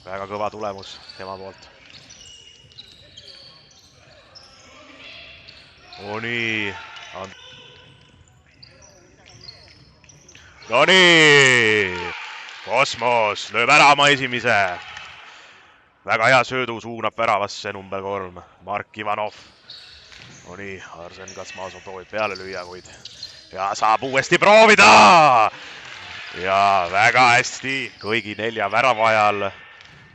Väga kõva tulemus tema poolt. Nii. No nii. Kosmos lööb ära oma esimese. Väga hea söödu suunab väravasse number 3. Mark Ivanov. No nii, Arsen Kasmasov proovib peale lüüa, kuid ja saab uuesti proovida. Ja väga hästi kõigi 4 värava ajal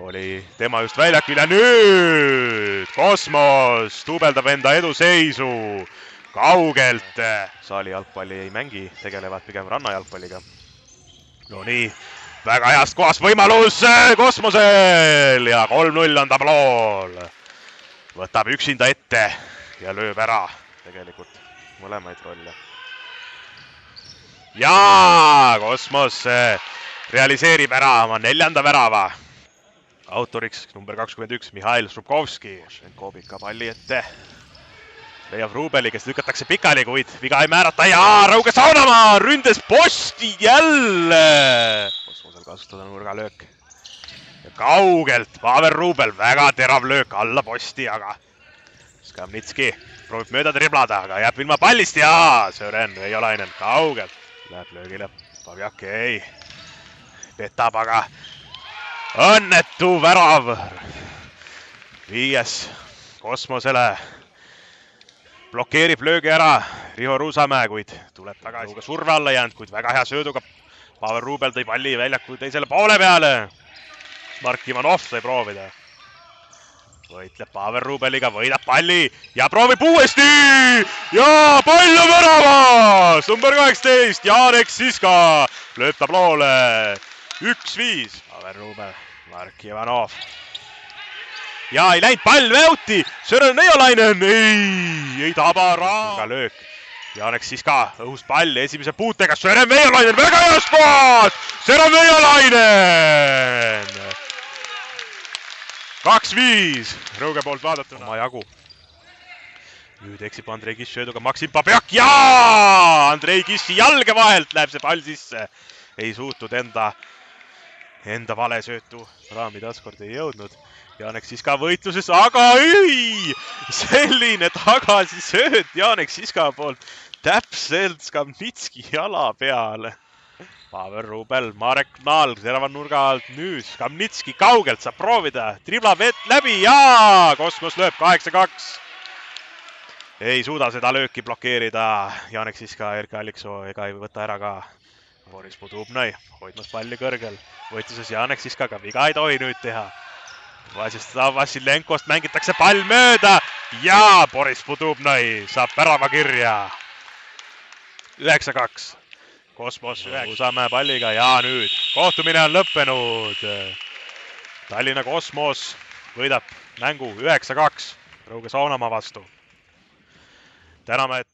oli tema just väljakul ja nüüd Kosmos tuubeldab enda eduseisu kaugelt. Saali jalgpalli ei mängi, tegelevad pigem rannajalgpalliga. No nii, väga heast kohast võimalus Kosmosel ja 3-0 on tablool. Võtab üksinda ette ja lööb ära tegelikult mõlemaid rolle. Ja Kosmos realiseerib ära oma 4. värava. Autoriks number 21 Mihhail Srubkovski. Šenko pika palli ette. Leiab Rubeli, kes lükatakse pikali, kuid viga ei määrata ja Rauge Saunamaa ründes posti jälle. Kosmosel kasutada nurgalöök. Ja kaugelt Pavel Rubel, väga terav löök alla posti, aga Skamnitski proovib mööda triblada, aga jääb ilma pallist ja Sören Veiolainen kaugelt. Läheb löögile, Pavjak ei. Petab, aga õnnetu värav. 5. Kosmosele. Blokeerib löögi ära Riho Ruusamäe, kuid tuleb tagasi. Surve alla jäänud, kuid väga hea sööduga. Pavel Rubel tõi palli väljaku teisele poole peale. Mark Ivanov sai proovida. Võitleb Pavel Rubeliga, võidab palli ja proovib uuesti. Ja pall on väravas! Number 18, Janek Siska lööb tabloole 1-5. Pavel Rubel, Mark Ivanov. Ja ei läinud pall väuti. Sören Veiolainen ei taba raam. Löök. Janek Siska õhust pall esimese puutega. Sören Veiolainen väga heas kohas. Sören Veiolainen. 2-5. Rõuge poolt vaadatuna. Oma jagu. Nüüd eksib Andrei Kiss sööduga Maksim Pavjak. Ja Andrei Kissi jalge vahelt läheb see pall sisse. Ei suutnud enda vale söötu raami taaskord ei jõudnud. Janek Siska võitluses, aga ei! Selline tagasisööt Janek Siska poolt täpselt Skamnitski jala peale. Pavel Rubel, Marek Naal terava nurga alt nüüd. Skamnitski kaugelt saab proovida. Triblab läbi ja Kosmos lööb 8-2. Ei suuda seda lööki blokeerida Janek Siska, Erki Alliksoo ega ei võta ära ka. Boris Budubnõi hoidmas palli kõrgel. Võitluses Janek Siskaga viga ei tohi nüüd teha. Vassiljenkost mängitakse pall mööda ja Boris Budubnõi saab värava kirja. 9-2. Kosmos Usamäe palliga ja nüüd kohtumine on lõppenud. Tallinna Kosmos võidab mängu 9-2 Rõuge Saunamaa vastu. Täname, et